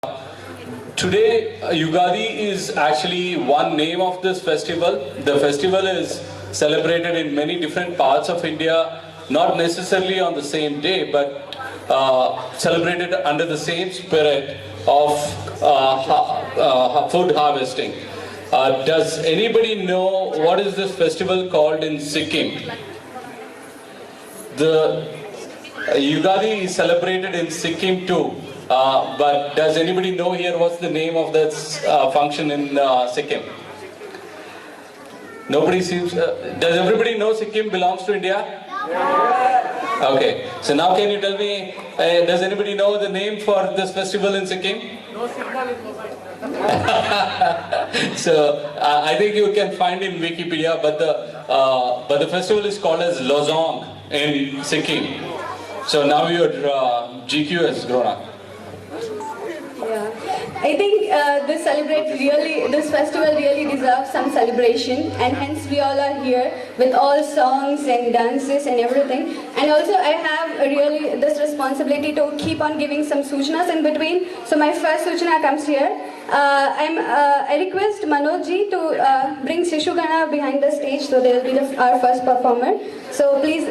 Today, Yugadi is actually one name of this festival. The festival is celebrated in many different parts of India, not necessarily on the same day, but celebrated under the same spirit of food harvesting. Does anybody know what is this festival called in Sikkim? The Yugadi is celebrated in Sikkim too. But does anybody know here what's the name of this function in Sikkim? Nobody seems. Does everybody know Sikkim belongs to India? Okay. So now can you tell me, does anybody know the name for this festival in Sikkim? No signal in mobile. So I think you can find in Wikipedia, but the festival is called as Lozong in Sikkim. So now your GQ has grown up. Yeah, I think this festival really deserves some celebration, and hence we all are here with all songs and dances and everything. And also I have really this responsibility to keep on giving some sujnas in between. So my first sujna comes here. I request Manojji to bring Shishugana behind the stage, so they will be our first performer. So please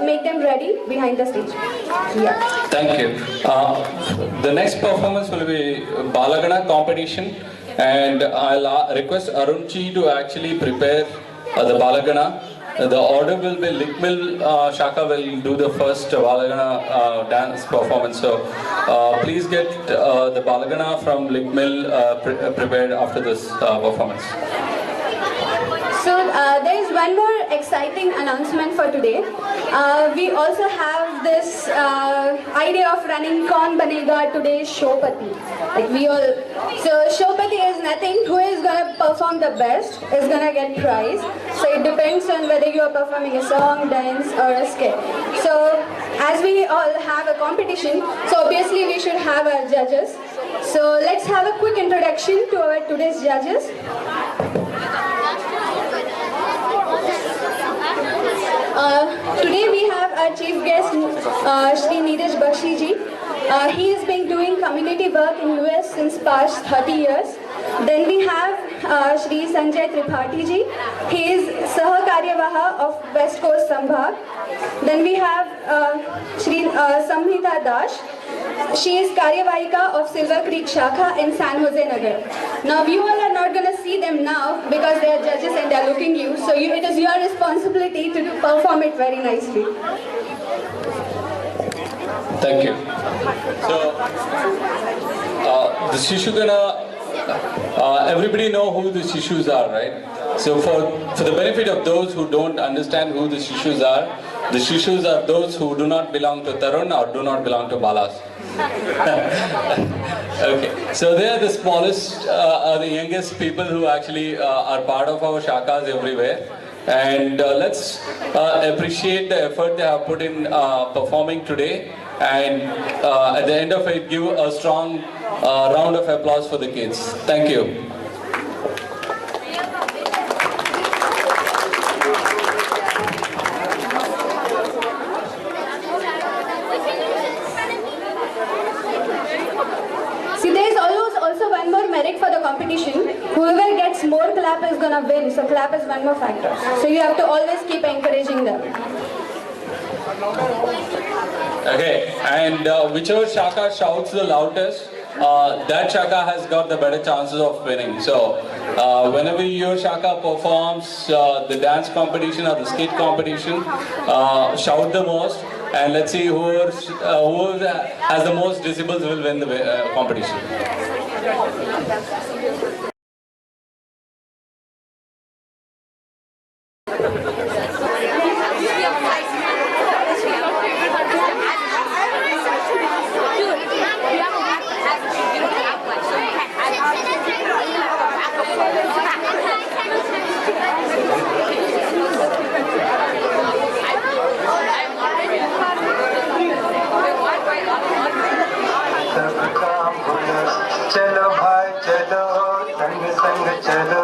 make them ready behind the stage. Yeah. Thank you. The next performance will be Balagana competition, and I'll request Arunji to actually prepare the Balagana. The order will be Likmil Shaka will do the first Balagana dance performance. So please get the Balagana from Likmil prepared after this performance. So there is one more exciting announcement for today. We also have this idea of running Kaun Banega today's Showpati. So Showpati is nothing. Who is gonna perform the best is gonna get prize. So it depends on whether you are performing a song, dance, or a skit. So as we all have a competition, so obviously we should have our judges. So let's have a quick introduction to our today's judges. Today we have our chief guest, Shri Neeraj Bakshi ji. He has been doing community work in US since past 30 years. Then we have Shri Sanjay Tripathi ji. He is Sahakaryavaha of West Coast Sambhag. Then we have Shri Samhita Dash. She is Karyavahika of Silver Creek Shakha in San Jose Nagar. Now you all are not going to see them now because they are judges and they are looking you. So it is your responsibility to perform it very nicely. Thank you. So the Shishugana, everybody know who the Shishus are, right? So for the benefit of those who don't understand who the Shishus are those who do not belong to Tarun or do not belong to Balas. Okay, so they are the smallest, the youngest people who actually are part of our shakas everywhere. And let's appreciate the effort they have put in performing today. And at the end of it, give a strong round of applause for the kids. Thank you. See, there is also one more merit for the competition. Whoever gets more clap is gonna win. So clap is one more factor. So you have to always keep encouraging them. Okay, and whichever shaka shouts the loudest, that shaka has got the better chances of winning. So whenever your shaka performs the dance competition or the skit competition, shout the most, and let's see who has the most decibels will win the competition. चलो भाई चलो संग संग चलो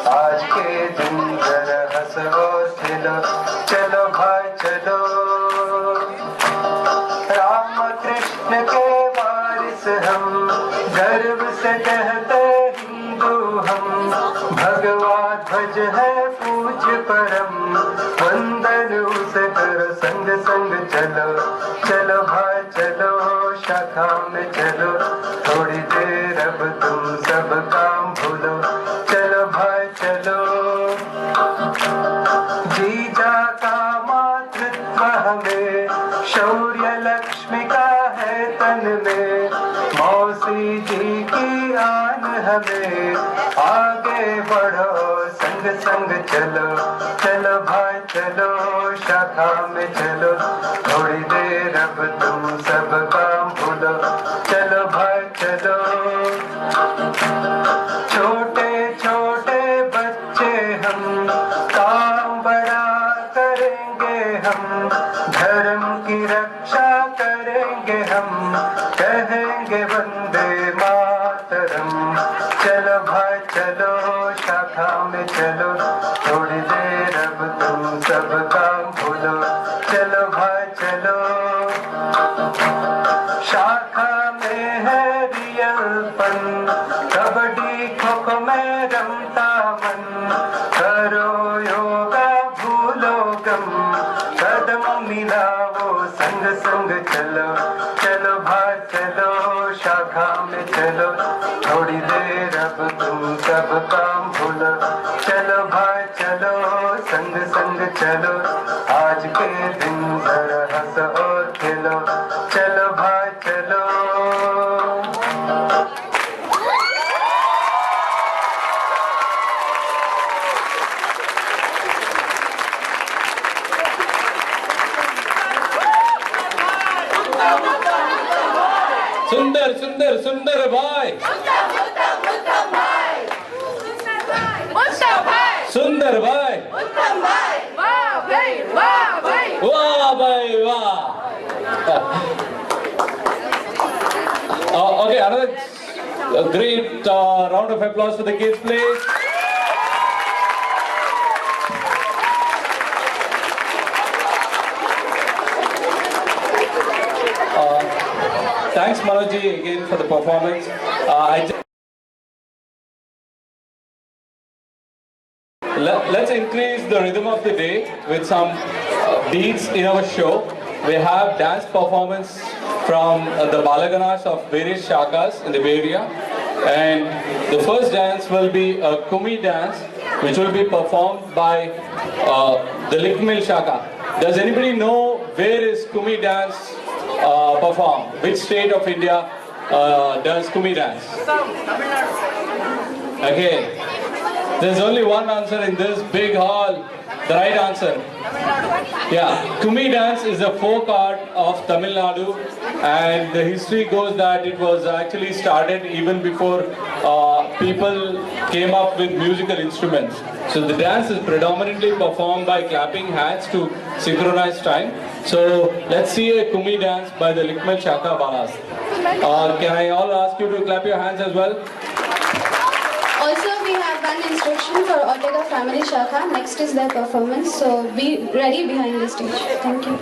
आज के दिन जरा हंसो खेलो चलो भाई चलो राम कृष्ण के वारिस हम घर परम वंदन उसे करो संग संग चलो चलो भाई चलो शाखा में चलो थोड़ी देर अब तुम सब काम भूलो चलो भाई चलो जीजा का मातृत्व हमें शौर्य लक्ष्मी का है तन में मौसी जी की आन हमें आगे बढ़ो संग संग चलो चलो भाई चलो शाखा में चलो थोड़ी देर अब तुम सब काम भूलो चलो भाई चलो छोटे छोटे बच्चे हम काम बड़ा करेंगे हम धर्म की रक्षा करेंगे हम कहेंगे वंदे मातरम चलो भाई चलो शाखा में चलो थोड़ी देर अब तुम सब काम भूलो चलो भाई चलो शाखा में है रियलपन कबड्डी खो खो में रमता मन करो योगा भूलो गम कदम मिलाओ संग संग चलो चलो भाई चलो शाखा में चलो थोड़ी देर अब तुम सब काम भूलो चलो भाई चलो संग संग चलो आज के दिन जरा हंसो और खेलो चलो भाई चलो सुंदर सुंदर सुंदर भाई सुंदर भाई वाह भाई वाह Okay, another great round of applause for the kids, please. Thanks Manojji again for the performance. Let's increase the rhythm of the day with some beats in our show. We have dance performance from the Balaganas of various shakas in the Bay Area. And the first dance will be a Kumi dance, which will be performed by the Likmil Shaka. Does anybody know where is Kumi dance performed? Which state of India does Kumi dance? Okay. There's only one answer in this big hall. The right answer. Yeah, Kumi dance is a folk art of Tamil Nadu, and the history goes that it was actually started even before people came up with musical instruments. So the dance is predominantly performed by clapping hands to synchronize time. So let's see a Kumi dance by the Likmal Shaka Balas. Can I all ask you to clap your hands as well? Also, we have one instruction for Ortega Family Shaka. Next is their performance. So be ready behind the stage. Thank you.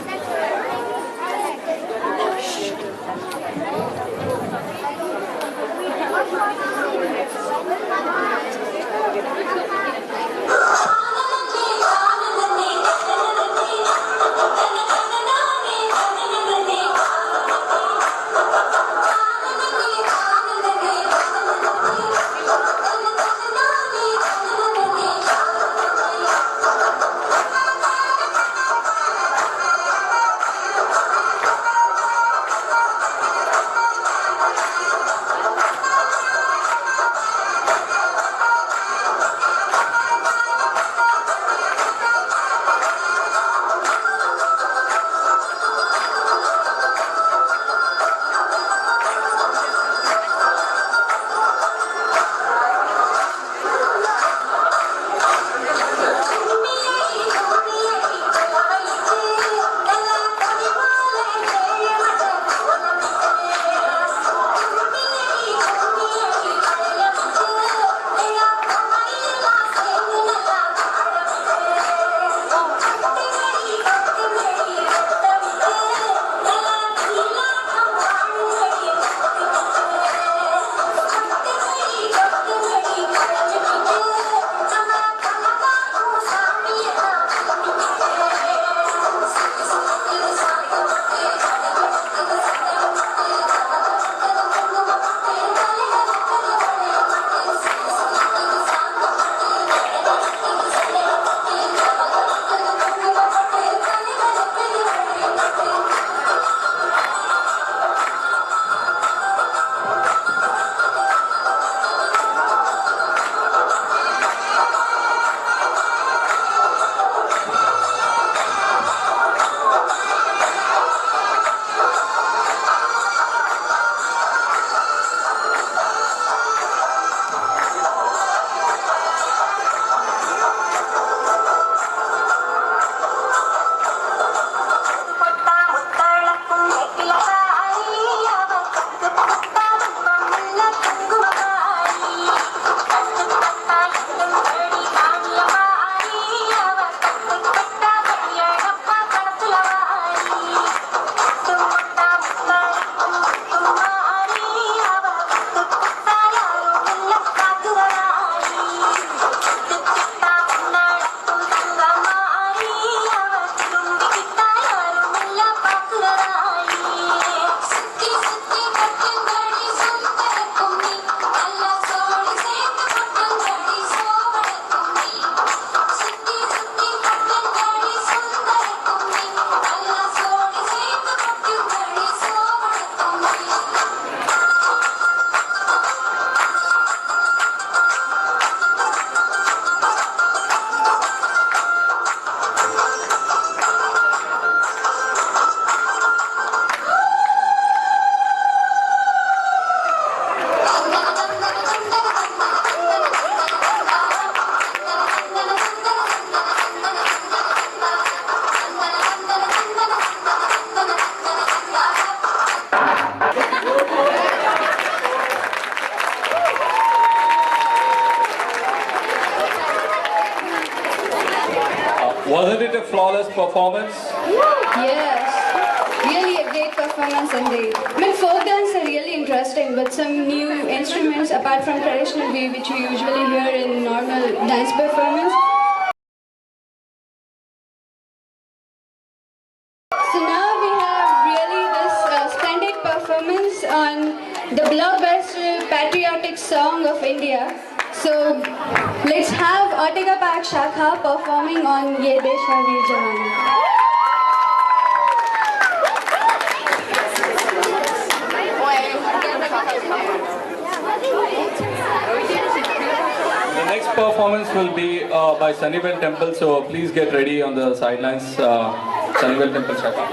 Wasn't it a flawless performance? Yes, really a great performance indeed. I mean, folk dance are really interesting with some new instruments apart from traditional way which we usually hear in normal dance performance. So now we have really this splendid performance on the blockbuster patriotic song of India. So let's have Autika Pak Shakha performing on Ye Desh Hai Veer Jawan. The next performance will be by Sunnyvale Temple, so please get ready on the sidelines. Sunnyvale Temple Shaka.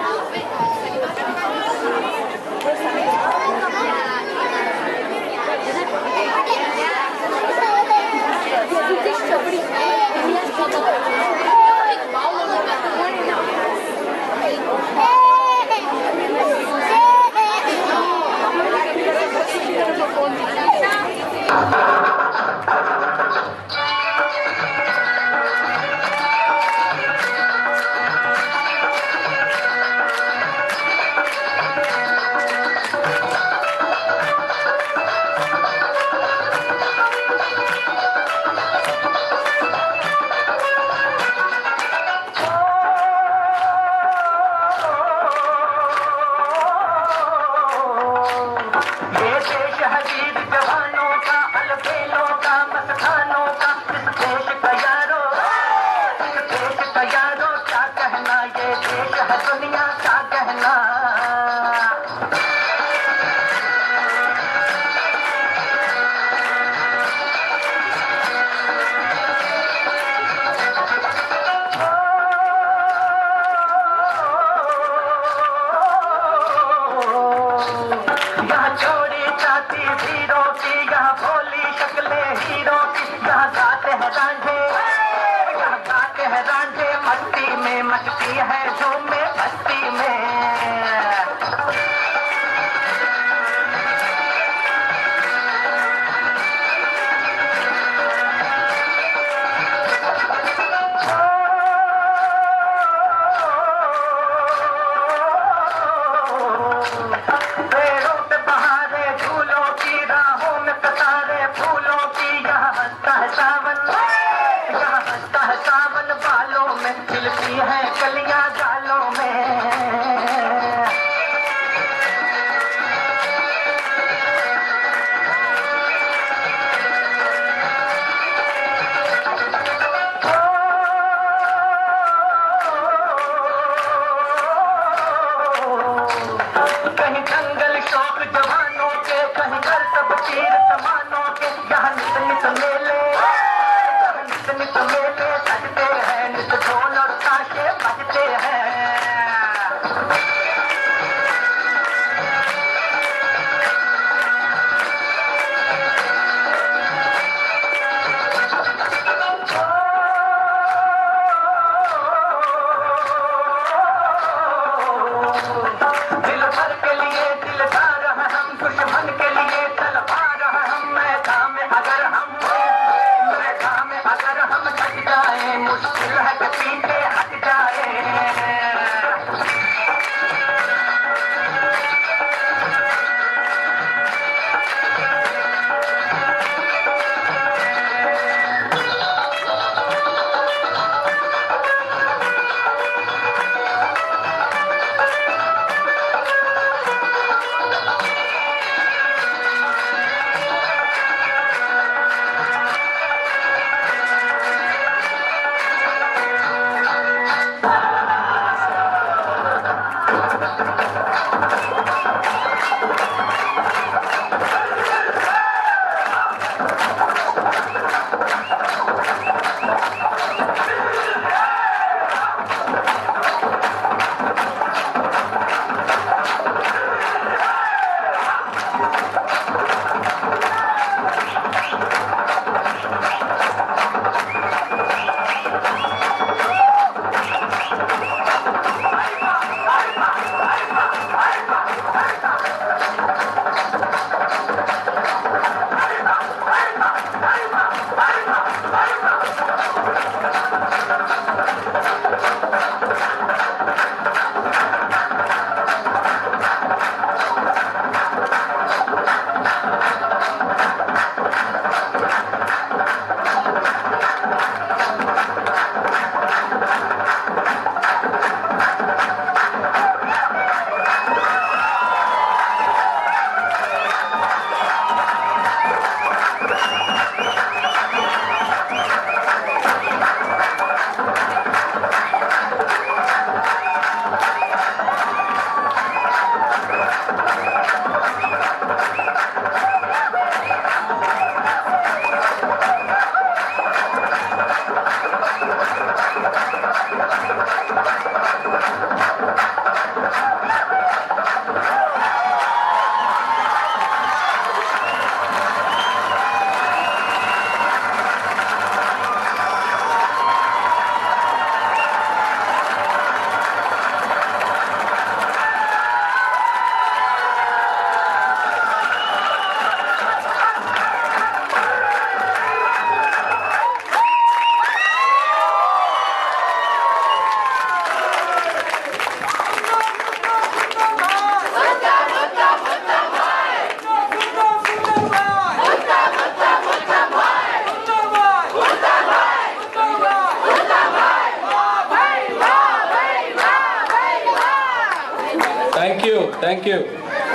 Thank you.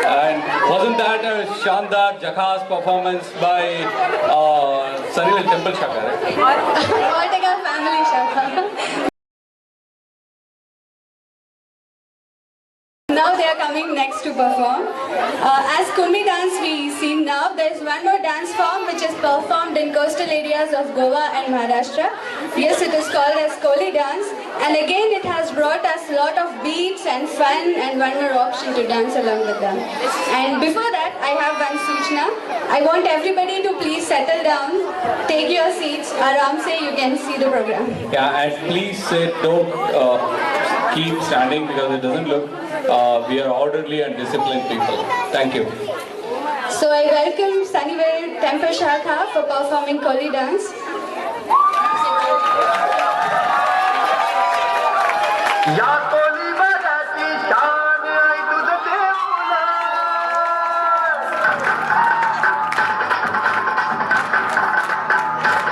And wasn't that a Shandar Jakhas performance by Sunil Temple Shaka, right? Altogether family Shaka. Now they are coming next to perform. As Kurmi dance we see now, there is one more dance form which is performed in coastal areas of Goa and Maharashtra. Yes, it is called as Koli dance, and again it has brought us a lot of beats and fun and one more option to dance along with them. And before that, I have one Suchna. I want everybody to please settle down, take your seats. Aram se you can see the program. Yeah, and please don't keep standing because it doesn't look. We are orderly and disciplined people. Thank you. So I welcome Sunnyvale Temple Shaka for performing Koli dance. या कोली मराठी शान आई तुझं देऊला या कोली मराठी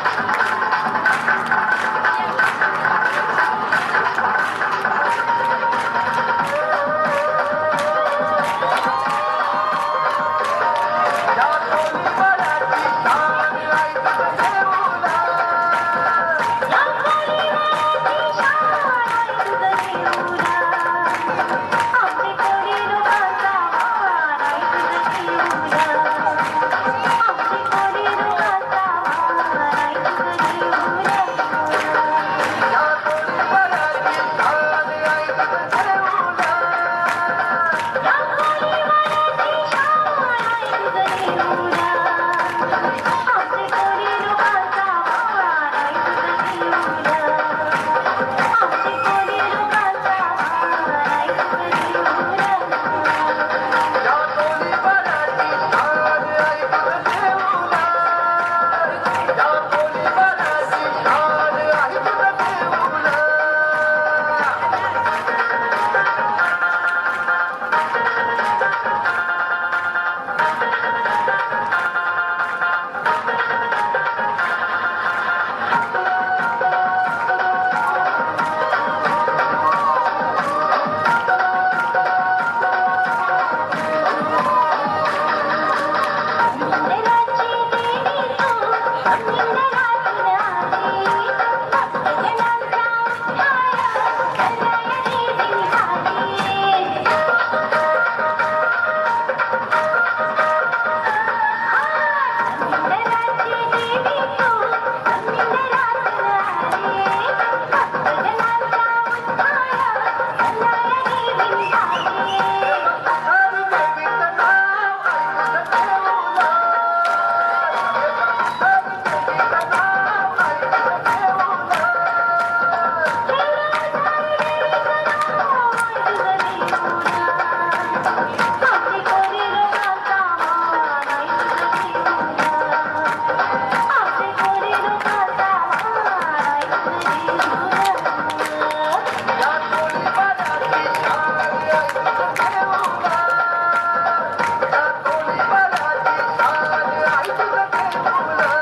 शान आई तुझं देऊला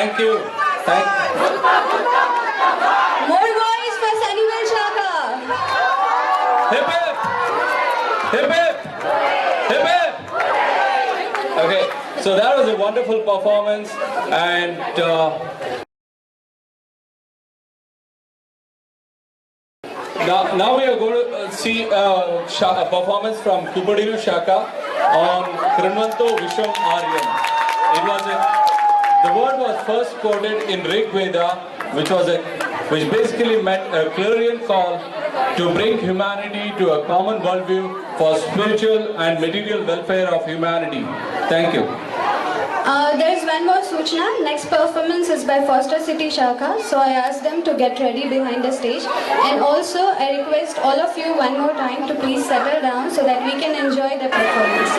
Thank you. More voice for Sunnyval Shaka. Hip hip! Hip hip! Hip hip! Okay, so that was a wonderful performance, and now we are going to see a performance from Kupadilu Shaka on Krinvanto Vishwam Aryan. The word was first quoted in Rig Veda, which basically meant a clarion call to bring humanity to a common worldview for spiritual and material welfare of humanity. Thank you. There is one more Suchna. Next performance is by Foster City Shaka. So I asked them to get ready behind the stage. And also I request all of you one more time to please settle down so that we can enjoy the performance.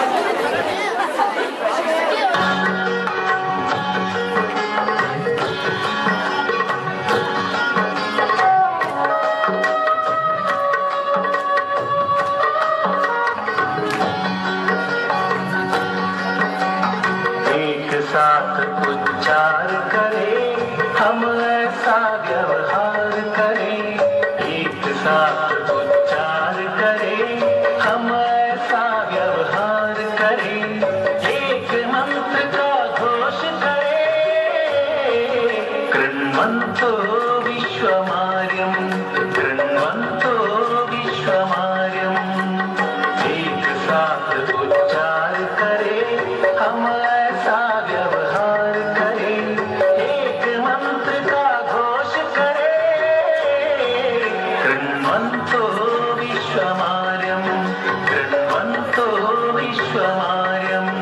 साथ उच्चार करें, हम ऐसा व्यवहार करें। एक साथ उच्चार करें, हम ऐसा व्यवहार करें। एक मंत्र का घोष करें, कृण्वन्तो विश्वमार्यम्, कृण्वन्तो विश्वमार्यम्। एक साथ उच्चार करें, हम ऐसा व्यवहार करें। एक मंत्र का घोष करें, कृण्वन्तो विश्वमार्यम्, कृण्वन्तो विश्वमार्यम्।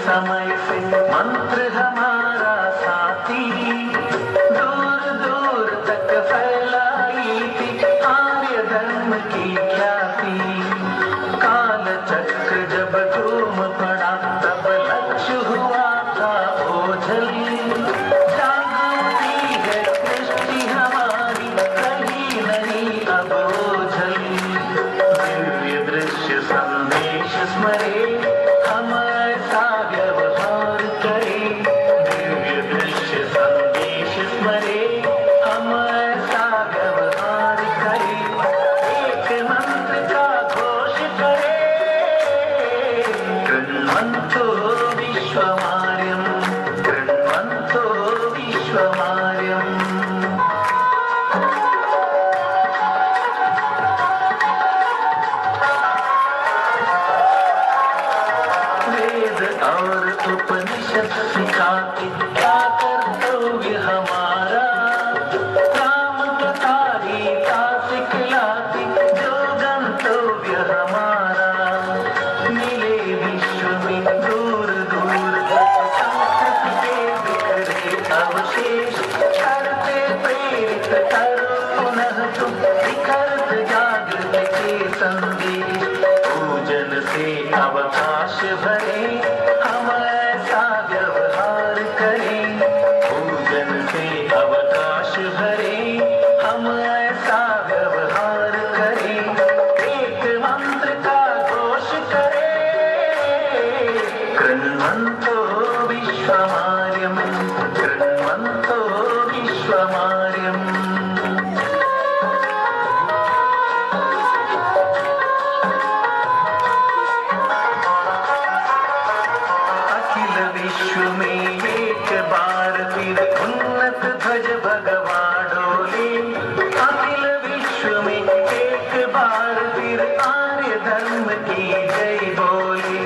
समय से मंत्र हमारा साथी, दूर दूर तक फैलाई थी आर्य धर्म की ख्याति। काल चक्र जब घूम पड़ा तब लक्ष्य हुआ था ओझल। जागती है दृष्टि हमारी, कहीं नहीं अब ओझल। दिव्य दृश्य संदेश स्मरे, हम ऐसा व्यवहार करें। दिव्य दृश्य संदेश स्मरे, हम ऐसा व्यवहार करें। एक मंत्र का घोष करें, कृण्वन्तो विश्वमार्यम्, कृण्वन्तो विश्वमार्यम्। और उपनिषद सिखाते क्या कर्तव्य हमारा। राम कथा गीता सिखलाती जो गंतव्य हमारा। मिले विश्व में दूर दूर संस्कृति के बिखरे अवशेष। करते प्रेरित करो पुनः तुम विखरत जागृति के संदेश। पूजन से अवकाश भरे, हम ऐसा व्यवहार करें। पूजन से अवकाश भरे, हम ऐसा व्यवहार करें। एक मंत्र का घोष करें, कृण्वन्तो विश्वमार्यम्, कृण्वन्तो विश्वमार्यम्। विश्व में एक बार फिर उन्नत ध्वज भगवान डोले। अखिल विश्व में एक बार फिर आर्य धर्म की जय बोले।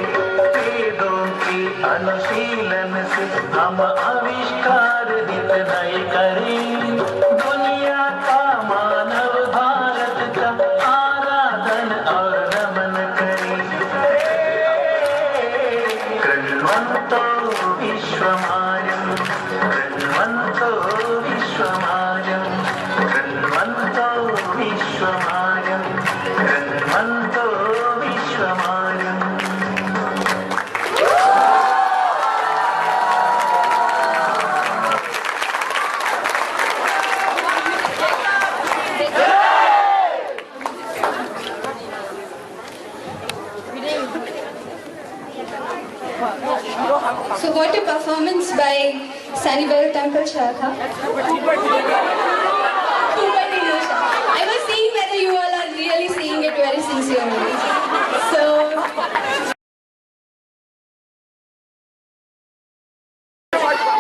वेदों की अनुशीलन से हम आविष्कार नित नए करें। दुनिया का मानव भारत का आराधन और नमन करें। कृण्वन्तो विश्वमार्यम्, कृण्वन्तो विश्वमार्यम्, कृण्वन्तो विश्वमार्यम्, कृण्वन्तो performance by Sunnyvale Temple Shakha. I was seeing whether you all are really seeing it very sincerely. So,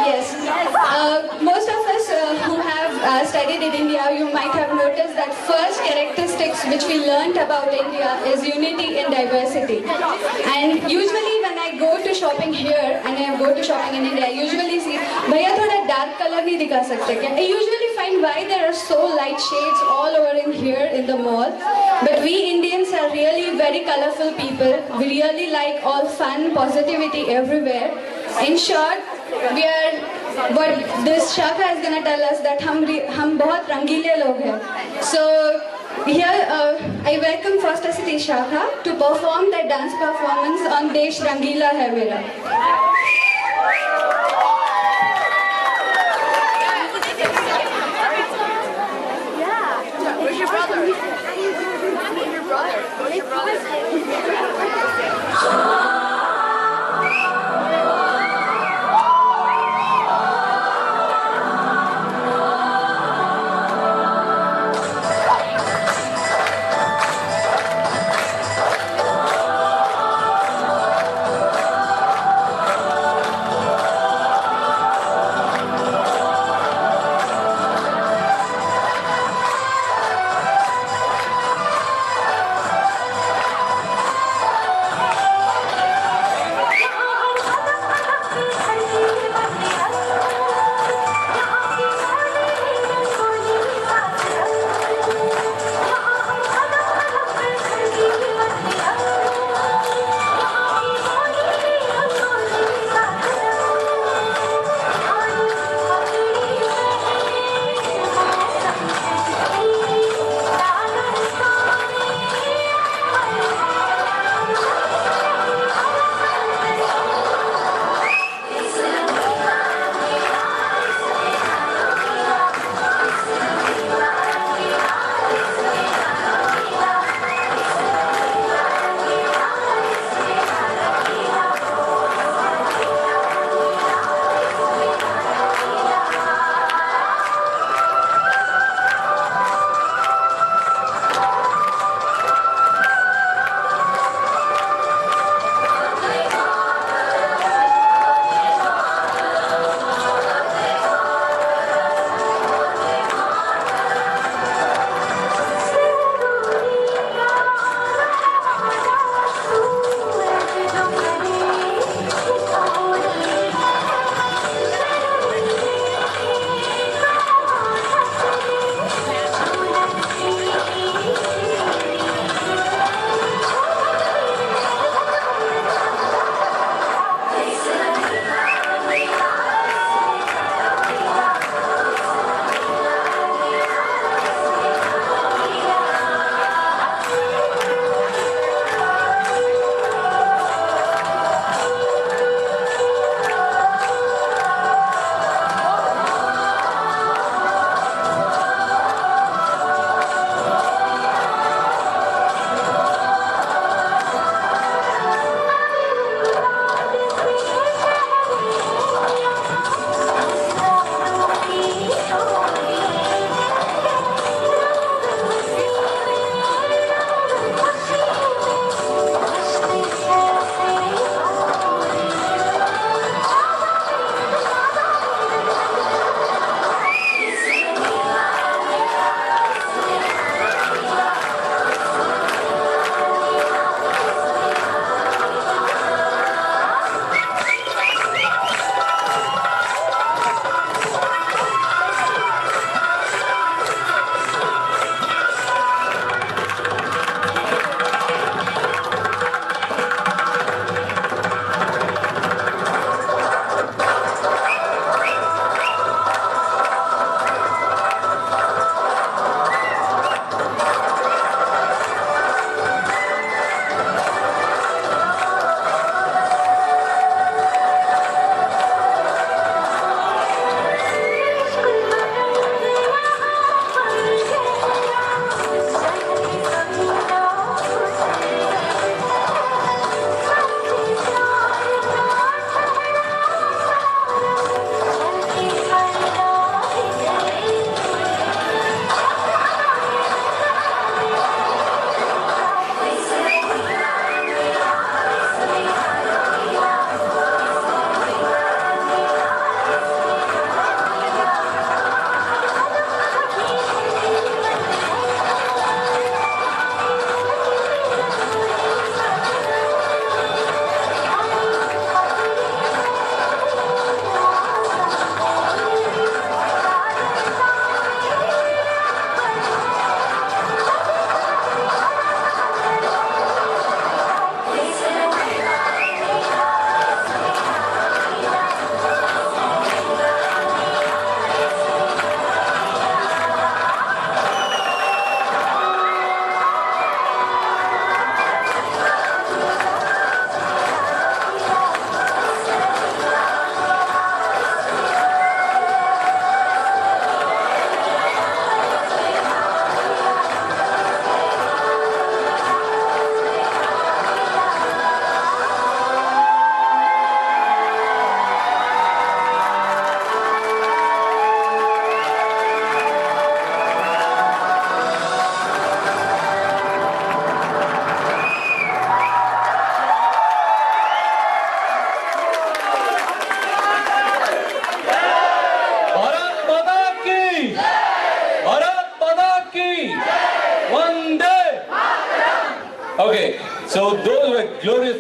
yes, most of us who have studied in India, you might have noticed that first characteristics which we learnt about India is unity in diversity. And usually when I go to shopping here and I go to shopping in India, I usually see, भैया थोड़ा dark color नहीं दिखा सकते क्या? I usually find why there are so light shades all over in here in the mall. But we Indians are really very colorful people. We really like all fun, positivity everywhere. In short, we are what this Shakha is gonna tell us that हम बहुत रंगीले लोग हैं. So here I welcome First Asiti Shakha to perform their dance performance on Desh Rangila Hai Mera. Where's your brother? Where's your brother? Where's your brother?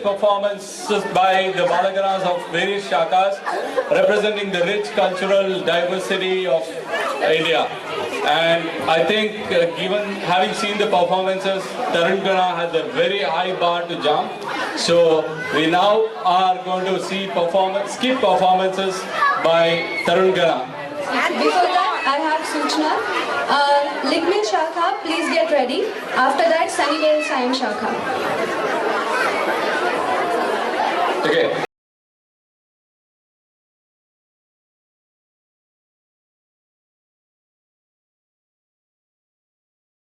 performances by the Balaganas of various shakas representing the rich cultural diversity of India. And I think given having seen the performances, Tarangana has a very high bar to jump. So we now are going to see skit performances by Tarangana. Before that, I have Suchna. Likmil Shakha, please get ready. After that, Sunnyvale Siam Shakha. Okay.